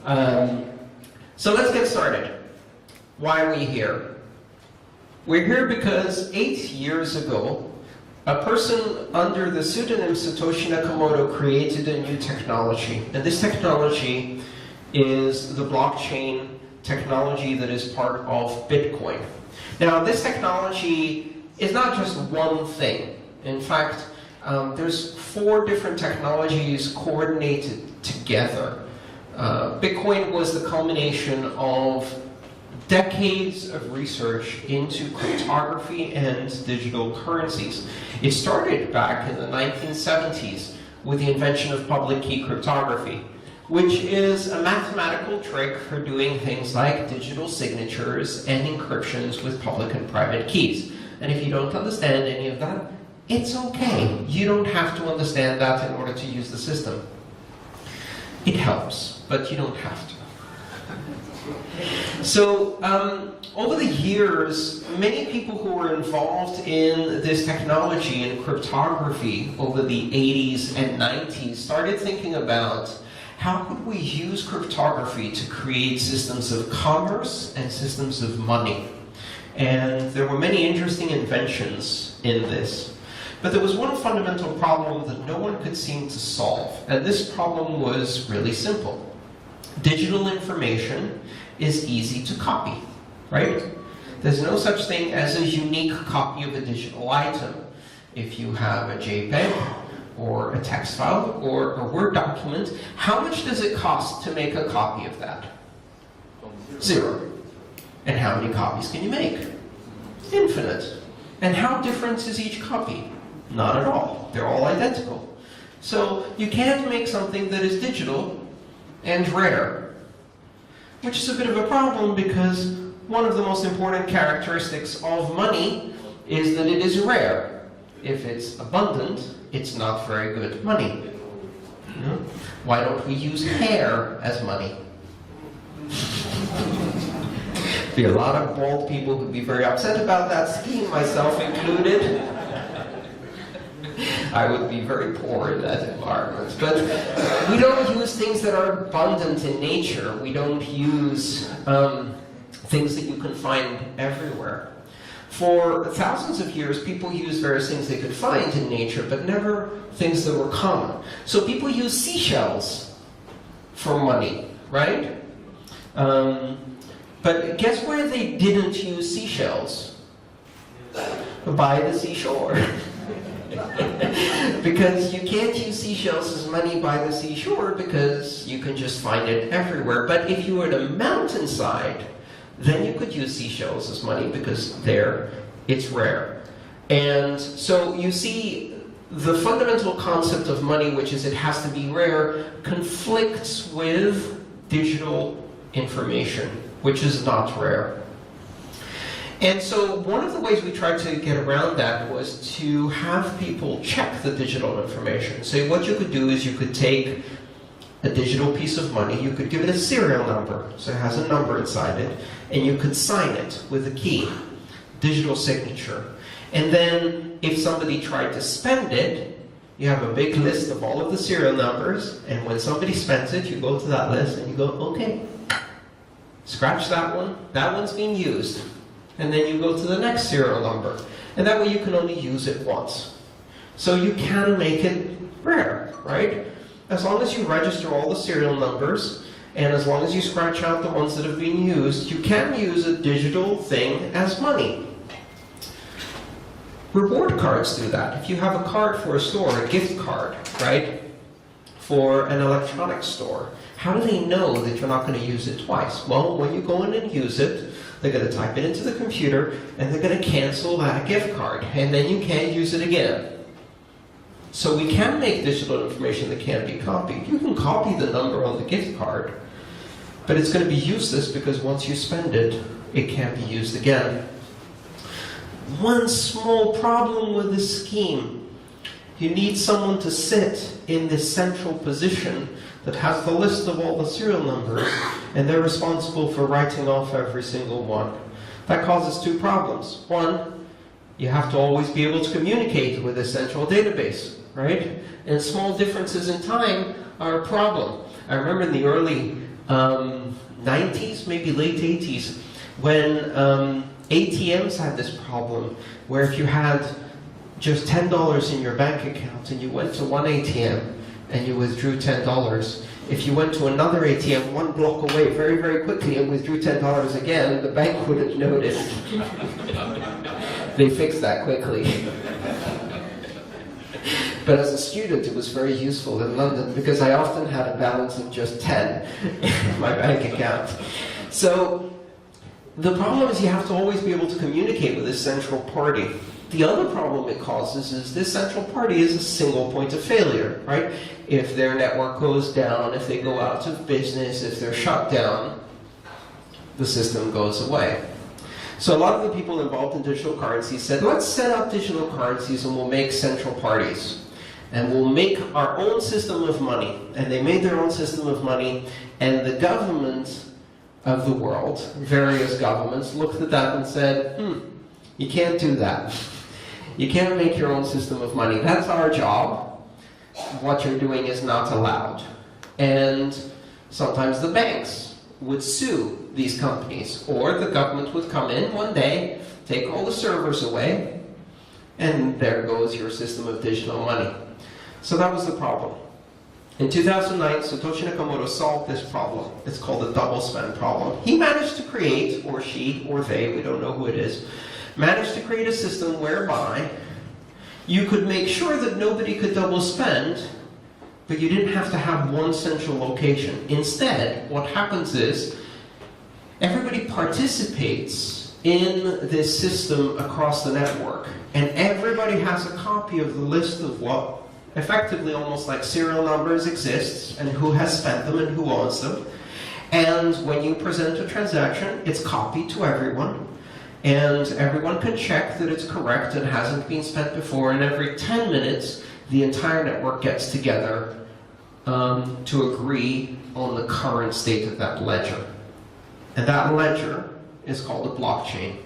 So let's get started. Why are we here? We're here because 8 years ago, a person under the pseudonym Satoshi Nakamoto created a new technology. And this technology is the blockchain technology that is part of Bitcoin. Now, this technology is not just one thing. In fact, there's 4 different technologies coordinated together. Bitcoin was the culmination of decades of research into cryptography and digital currencies. It started back in the 1970s with the invention of public key cryptography, which is a mathematical trick for doing things like digital signatures and encryptions with public and private keys. And if you don't understand any of that, it's okay. You don't have to understand that in order to use the system. It helps, but you don't have to. So, over the years, many people who were involved in this technology and cryptography over the 80s and 90s started thinking about how could we use cryptography to create systems of commerce and systems of money. And there were many interesting inventions in this. But there was one fundamental problem that no one could seem to solve. And this problem was really simple. Digital information is easy to copy, right? There's no such thing as a unique copy of a digital item. If you have a JPEG, or a text file, or a Word document, how much does it cost to make a copy of that? 0. And how many copies can you make? Infinite. And how different is each copy? Not at all. They're all identical. So you can't make something that is digital and rare, which is a bit of a problem because one of the most important characteristics of money is that it is rare. If it's abundant, it's not very good money. Why don't we use hair as money? Be a lot of bald people who'd be very upset about that scheme, myself included. I would be very poor in that environment. But we don't use things that are abundant in nature. We don't use things that you can find everywhere. For thousands of years, people used various things they could find in nature, but never things that were common. So people use seashells for money, right? But guess where they didn't use seashells? By the seashore. Because you can't use seashells as money by the seashore because you can just find it everywhere. But if you were at a mountainside, then you could use seashells as money because there it's rare. And so you see the fundamental concept of money, which is it has to be rare, conflicts with digital information, which is not rare. And so one of the ways we tried to get around that was to have people check the digital information. So what you could do is you could take a digital piece of money, you could give it a serial number, so it has a number inside it, and you could sign it with a key, digital signature. And then if somebody tried to spend it, you have a big list of all of the serial numbers, and when somebody spends it, you go to that list and you go, okay, scratch that one, that one's being used. And then you go to the next serial number. And that way you can only use it once. So you can make it rare, right? As long as you register all the serial numbers, and as long as you scratch out the ones that have been used, you can use a digital thing as money. Reward cards do that. If you have a card for a store, a gift card, right? For an electronics store, how do they know that you're not going to use it twice? Well, when you go in and use it, they're going to type it into the computer, and they're going to cancel that gift card, and then you can't use it again. So we can make digital information that can't be copied. You can copy the number on the gift card, but it's going to be useless because once you spend it, it can't be used again. One small problem with this scheme. You need someone to sit in this central position that has the list of all the serial numbers, and they're responsible for writing off every single one. That causes 2 problems. One, you have to always be able to communicate with a central database, right? And small differences in time are a problem. I remember in the early 90s, maybe late 80s, when ATMs had this problem where if you had just $10 in your bank account and you went to one ATM and you withdrew $10, if you went to another ATM 1 block away very, very quickly and withdrew $10 again, the bank wouldn't notice. They fixed that quickly. But as a student, it was very useful in London because I often had a balance of just 10 in my bank account. So the problem is you have to always be able to communicate with this central party. The other problem it causes is this central party is a single point of failure, right? If their network goes down, if they go out of business, if they're shut down, the system goes away. So a lot of the people involved in digital currencies said, let's set up digital currencies and we'll make central parties. And we'll make our own system of money. And they made their own system of money, and the government of the world, various governments, looked at that and said, you can't do that. You can't make your own system of money. That's our job. What you're doing is not allowed. And sometimes the banks would sue these companies, or the government would come in one day, take all the servers away, and there goes your system of digital money. So that was the problem. In 2009, Satoshi Nakamoto solved this problem. It's called the double spend problem. He managed to create, or she, or they, we don't know who it is, managed to create a system whereby you could make sure that nobody could double spend, but you didn't have to have one central location. Instead, what happens is everybody participates in this system across the network, and everybody has a copy of the list of what effectively almost like serial numbers exists, and who has spent them and who owns them. And when you present a transaction, it's copied to everyone, and everyone can check that it's correct and hasn't been spent before, and every 10 minutes, the entire network gets together to agree on the current state of that ledger. And that ledger is called a blockchain.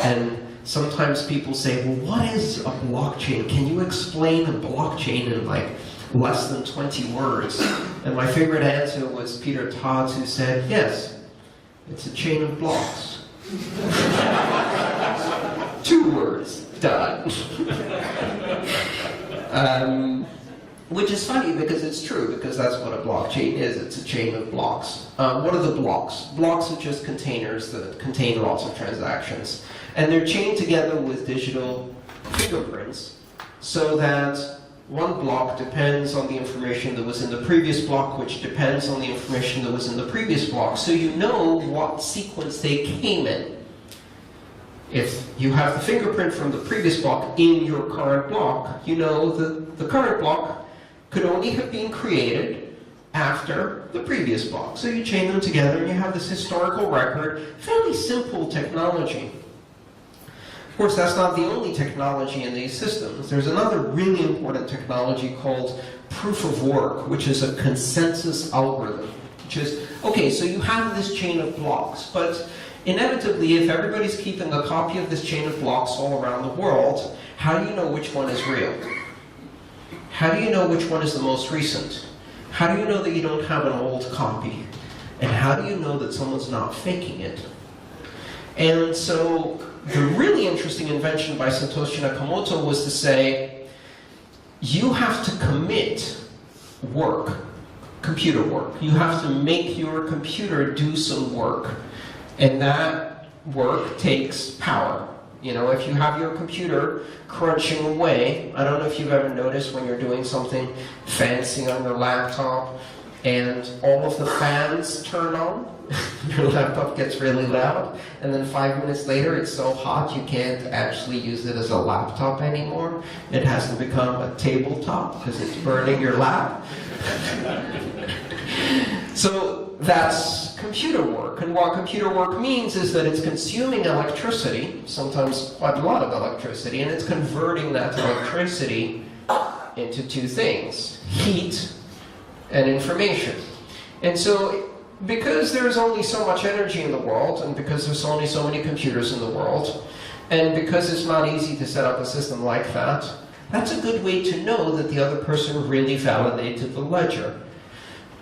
And sometimes people say, well, what is a blockchain? Can you explain a blockchain in like less than 20 words? And my favorite answer was Peter Todd's, who said, yes, it's a chain of blocks. 2 words, done. Which is funny because it's true, because that's what a blockchain is. It's a chain of blocks. What are the blocks? Blocks are just containers that contain lots of transactions. And they're chained together with digital fingerprints so that one block depends on the information that was in the previous block, which depends on the information that was in the previous block. So you know what sequence they came in. If you have the fingerprint from the previous block in your current block, you know that the current block could only have been created after the previous block. So you chain them together and you have this historical record. Fairly simple technology. Of course, that's not the only technology in these systems. There's another really important technology called proof of work, which is a consensus algorithm. Which is, okay, so you have this chain of blocks, but inevitably, if everybody's keeping a copy of this chain of blocks all around the world, how do you know which one is real? How do you know which one is the most recent? How do you know that you don't have an old copy? And how do you know that someone's not faking it? And so the really interesting invention by Satoshi Nakamoto was to say, you have to commit work, computer work. You have to make your computer do some work. And that work takes power. You know, if you have your computer crunching away, I don't know if you've ever noticed when you're doing something fancy on your laptop and all of the fans turn on, your laptop gets really loud, and then 5 minutes later it's so hot you can't actually use it as a laptop anymore. It has to become a tabletop because it's burning your lap. So that's computer work, and what computer work means is that it's consuming electricity, sometimes quite a lot of electricity, and it's converting that electricity into 2 things: heat and information. And so, because there's only so much energy in the world, and because there's only so many computers in the world, and because it's not easy to set up a system like that, that's a good way to know that the other person really validated the ledger.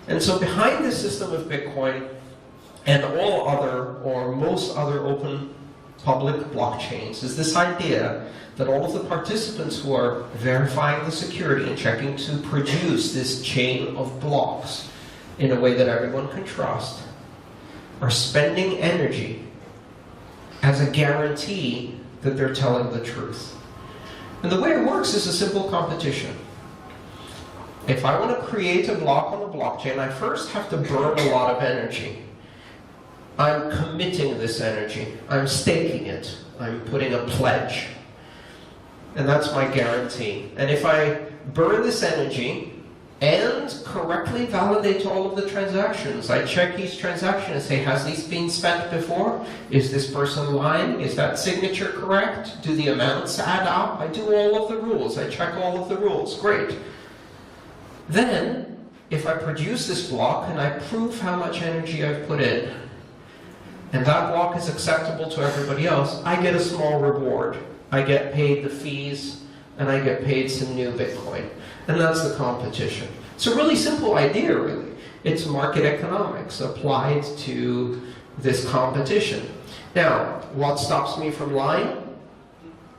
And so behind the system of Bitcoin and all other, or most other open public blockchains, is this idea that all of the participants who are verifying the security and checking to produce this chain of blocks in a way that everyone can trust are spending energy as a guarantee that they're telling the truth. And the way it works is a simple competition. If I want to create a block on the blockchain, I first have to burn a lot of energy. I'm committing this energy. I'm staking it. I'm putting a pledge. And that's my guarantee. And if I burn this energy and correctly validate all of the transactions, I check each transaction and say, has this been spent before? Is this person lying? Is that signature correct? Do the amounts add up? I do all of the rules. I check all of the rules. Great. Then, if I produce this block and I prove how much energy I've put in, and that block is acceptable to everybody else, I get a small reward. I get paid the fees, and I get paid some new Bitcoin. And that's the competition. It's a really simple idea, really. It's market economics applied to this competition. Now, what stops me from lying?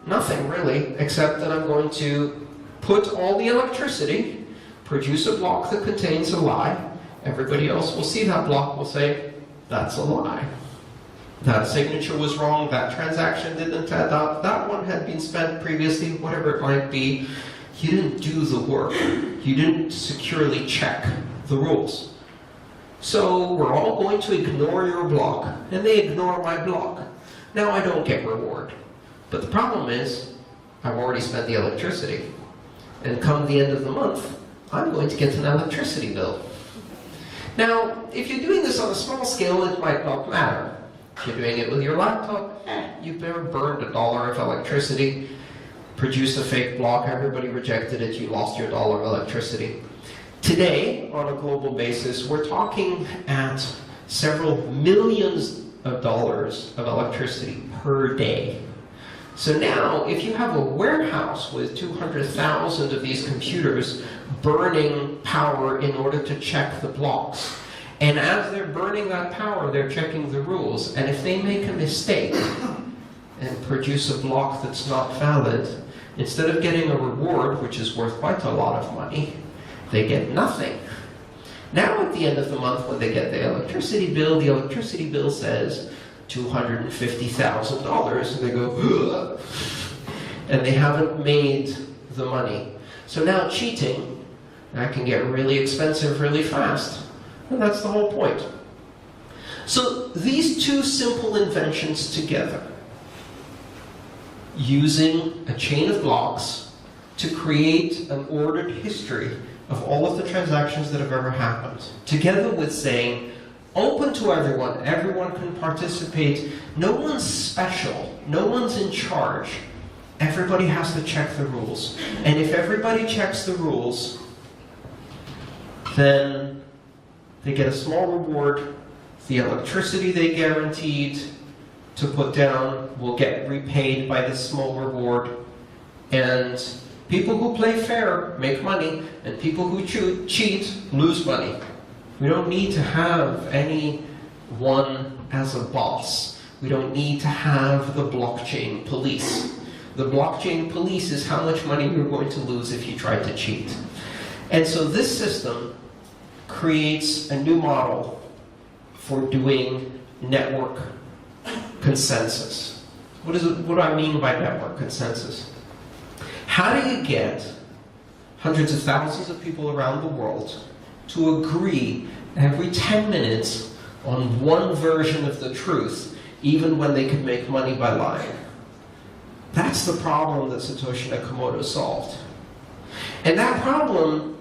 Nothing, really, except that I'm going to put all the electricity, produce a block that contains a lie. Everybody else will see that block, will say, that's a lie. That signature was wrong, that transaction didn't add up, that one had been spent previously, whatever it might be. You didn't do the work. You didn't securely check the rules. So we're all going to ignore your block, and they ignore my block. Now I don't get reward. But the problem is, I've already spent the electricity. And come the end of the month, I'm going to get an electricity bill. Now, if you're doing this on a small scale, it might not matter. If you're doing it with your laptop, you've never burned $1 of electricity, produced a fake block, everybody rejected it, you lost your $1 of electricity. Today, on a global basis, we're talking at several millions of dollars of electricity per day. So now, if you have a warehouse with 200,000 of these computers burning power in order to check the blocks, and as they're burning that power, they're checking the rules. And if they make a mistake and produce a block that's not valid, instead of getting a reward, which is worth quite a lot of money, they get nothing. Now at the end of the month, when they get the electricity bill says $250,000, and they go, ugh, and they haven't made the money. So now cheating, that can get really expensive really fast. And that's the whole point. So these two simple inventions together, using a chain of blocks to create an ordered history of all of the transactions that have ever happened, together with saying, open to everyone, everyone can participate, no one's special, no one's in charge, everybody has to check the rules. And if everybody checks the rules, then they get a small reward. The electricity they guaranteed to put down will get repaid by this small reward. And people who play fair make money, and people who cheat lose money. We don't need to have anyone as a boss. We don't need to have the blockchain police. The blockchain police is how much money you're going to lose if you try to cheat. And so this system creates a new model for doing network consensus. What do I mean by network consensus? How do you get hundreds of thousands of people around the world to agree every 10 minutes on one version of the truth, even when they could make money by lying? That's the problem that Satoshi Nakamoto solved. And that problem,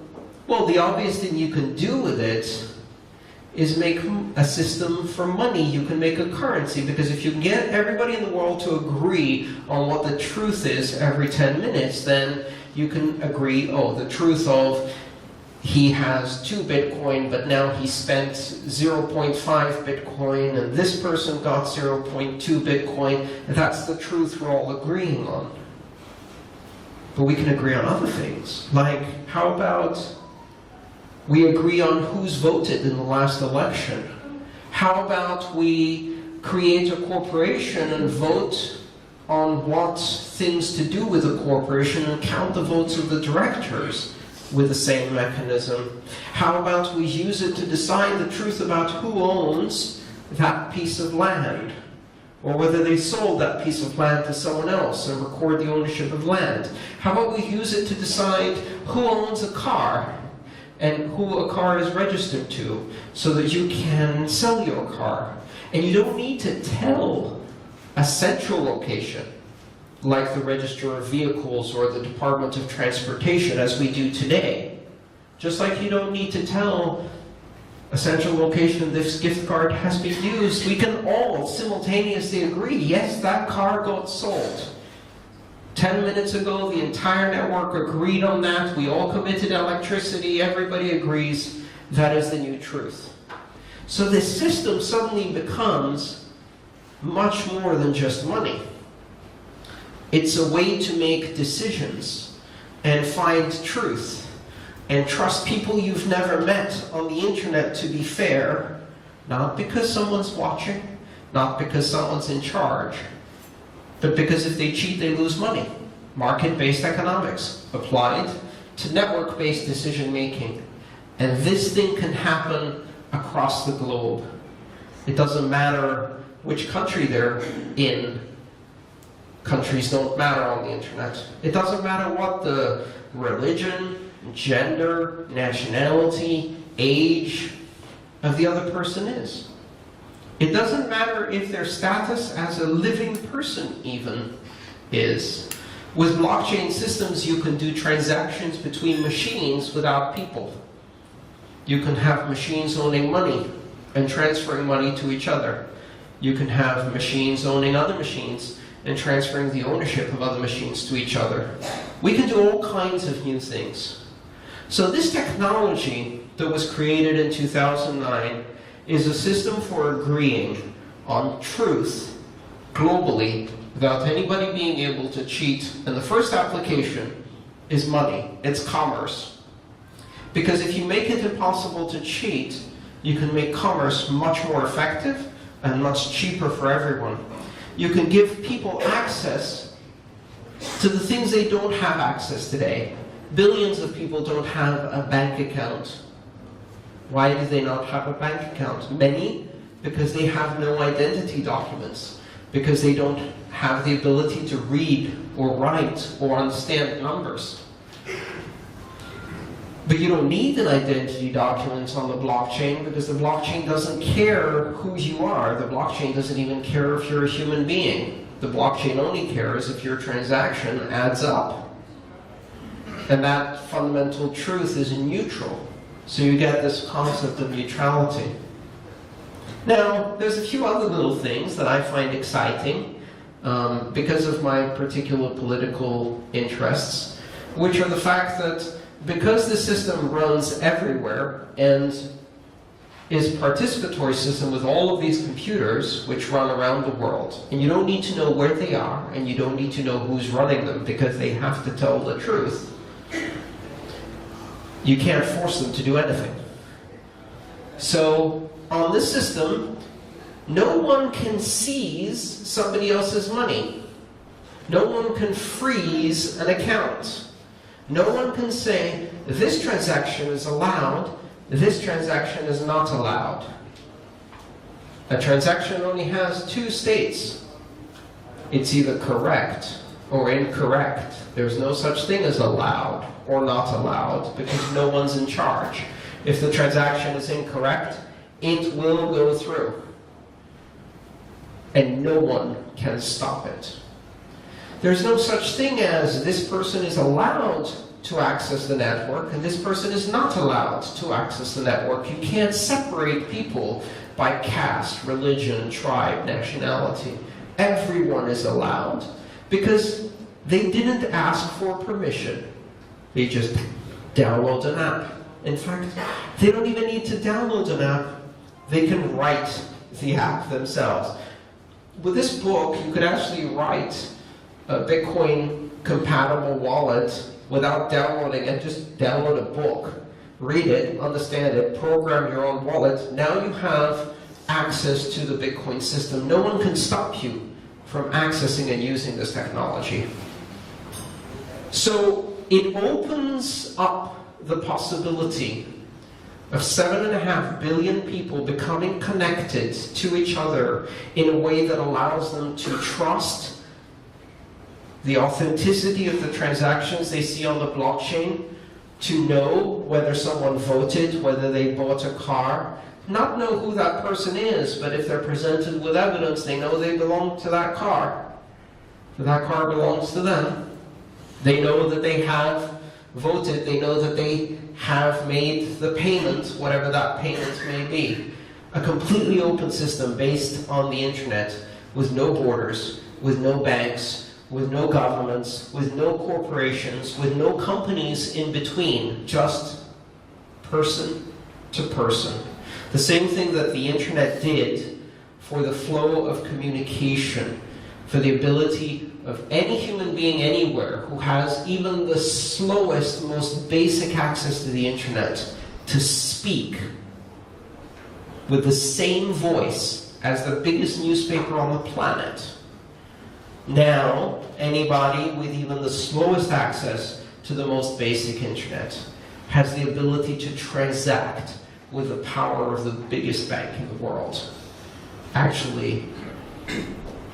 well, the obvious thing you can do with it is make a system for money. You can make a currency, because if you can get everybody in the world to agree on what the truth is every 10 minutes, then you can agree, oh, the truth of he has 2 Bitcoin, but now he spent 0.5 Bitcoin, and this person got 0.2 Bitcoin, and that's the truth we're all agreeing on. But we can agree on other things, like how about We agree on who's voted in the last election. How about we create a corporation and vote on what things to do with the corporation and count the votes of the directors with the same mechanism? How about we use it to decide the truth about who owns that piece of land, or whether they sold that piece of land to someone else and record the ownership of land? How about we use it to decide who owns a car and who a car is registered to, so that you can sell your car? And you don't need to tell a central location, like the Register of Vehicles or the Department of Transportation, as we do today. Just like you don't need to tell a central location this gift card has been used. We can all simultaneously agree, yes, that car got sold. 10 minutes ago, the entire network agreed on that. We all committed electricity. Everybody agrees that is the new truth. So this system suddenly becomes much more than just money. It's a way to make decisions and find truth and trust people you've never met on the internet to be fair, not because someone's watching, not because someone's in charge, but because if they cheat, they lose money. Market-based economics applied to network-based decision-making. And this thing can happen across the globe. It doesn't matter which country they're in. Countries don't matter on the internet. It doesn't matter what the religion, gender, nationality, age of the other person is. It doesn't matter if their status as a living person even is. With blockchain systems, you can do transactions between machines without people. You can have machines owning money and transferring money to each other. You can have machines owning other machines and transferring the ownership of other machines to each other. We can do all kinds of new things. So this technology that was created in 2009 is a system for agreeing on truth globally without anybody being able to cheat. And the first application is money. It's commerce. Because if you make it impossible to cheat, you can make commerce much more effective and much cheaper for everyone. You can give people access to the things they don't have access today. Billions of people don't have a bank account. Why do they not have a bank account? Many, because they have no identity documents, because they don't have the ability to read or write or understand numbers. But you don't need an identity document on the blockchain, because the blockchain doesn't care who you are. The blockchain doesn't even care if you're a human being. The blockchain only cares if your transaction adds up. And that fundamental truth is neutral. So you get this concept of neutrality. Now, there's a few other little things that I find exciting because of my particular political interests, which are the fact that because the system runs everywhere and is a participatory system with all of these computers which run around the world, and you don't need to know where they are, and you don't need to know who's running them because they have to tell the truth, you can't force them to do anything. So on this system, no one can seize somebody else's money. No one can freeze an account. No one can say, this transaction is allowed, this transaction is not allowed. A transaction only has two states. It's either correct or incorrect. There's no such thing as allowed or not allowed, because no one's in charge. If the transaction is incorrect, it will go through. And no one can stop it. There's no such thing as this person is allowed to access the network and this person is not allowed to access the network. You can't separate people by caste, religion, tribe, nationality. Everyone is allowed because they didn't ask for permission. They just download an app. In fact, they don't even need to download an app. They can write the app themselves. With this book, you could actually write a Bitcoin compatible wallet without downloading it. Just download a book read it, understand it, program your own wallet. Now you have access to the Bitcoin system. No one can stop you from accessing and using this technology. So it opens up the possibility of 7.5 billion people becoming connected to each other in a way that allows them to trust the authenticity of the transactions they see on the blockchain, to know whether someone voted, whether they bought a car, not know who that person is, but if they're presented with evidence, they know they belong to that car. That car belongs to them. They know that they have voted, they know that they have made the payment, whatever that payment may be. A completely open system based on the internet, with no borders, with no banks, with no governments, with no corporations, with no companies in between, just person to person. The same thing that the internet did for the flow of communication, for the ability of any human being anywhere who has even the slowest, most basic access to the internet to speak with the same voice as the biggest newspaper on the planet. Now, anybody with even the slowest access to the most basic internet has the ability to transact with the power of the biggest bank in the world. Actually,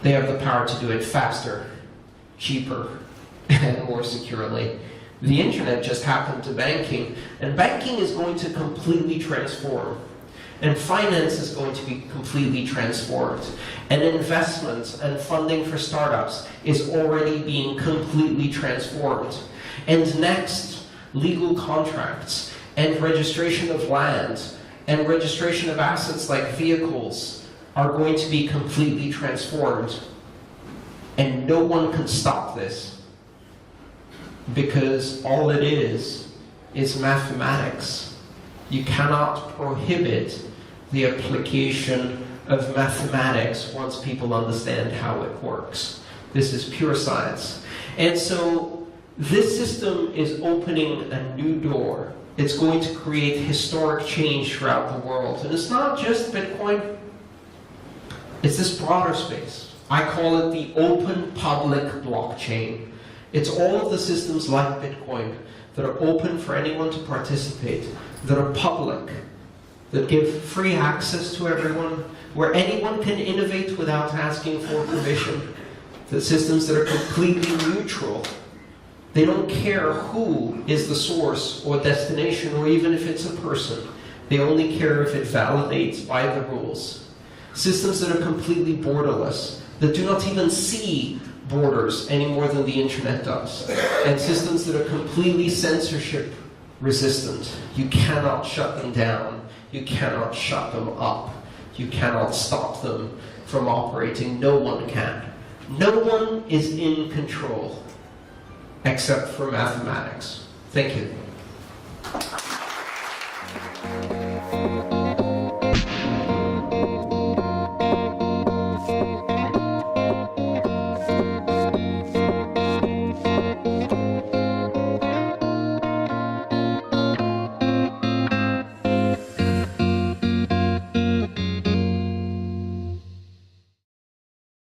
they have the power to do it faster, cheaper, and more securely. The internet just happened to banking, and banking is going to completely transform. And finance is going to be completely transformed. And investments and funding for startups is already being completely transformed. And next, legal contracts and registration of land and registration of assets like vehicles are going to be completely transformed. And no one can stop this, because all it is mathematics. You cannot prohibit the application of mathematics once people understand how it works. This is pure science. And so this system is opening a new door. It's going to create historic change throughout the world. And it's not just Bitcoin, it's this broader space. I call it the open public blockchain. It's all of the systems like Bitcoin that are open for anyone to participate, that are public, that give free access to everyone, where anyone can innovate without asking for permission. The systems that are completely neutral. They don't care who is the source or destination, or even if it's a person. They only care if it validates by the rules. Systems that are completely borderless, that do not even see borders any more than the internet does. And systems that are completely censorship resistant. You cannot shut them down. You cannot shut them up. You cannot stop them from operating. No one can. No one is in control except for mathematics. Thank you.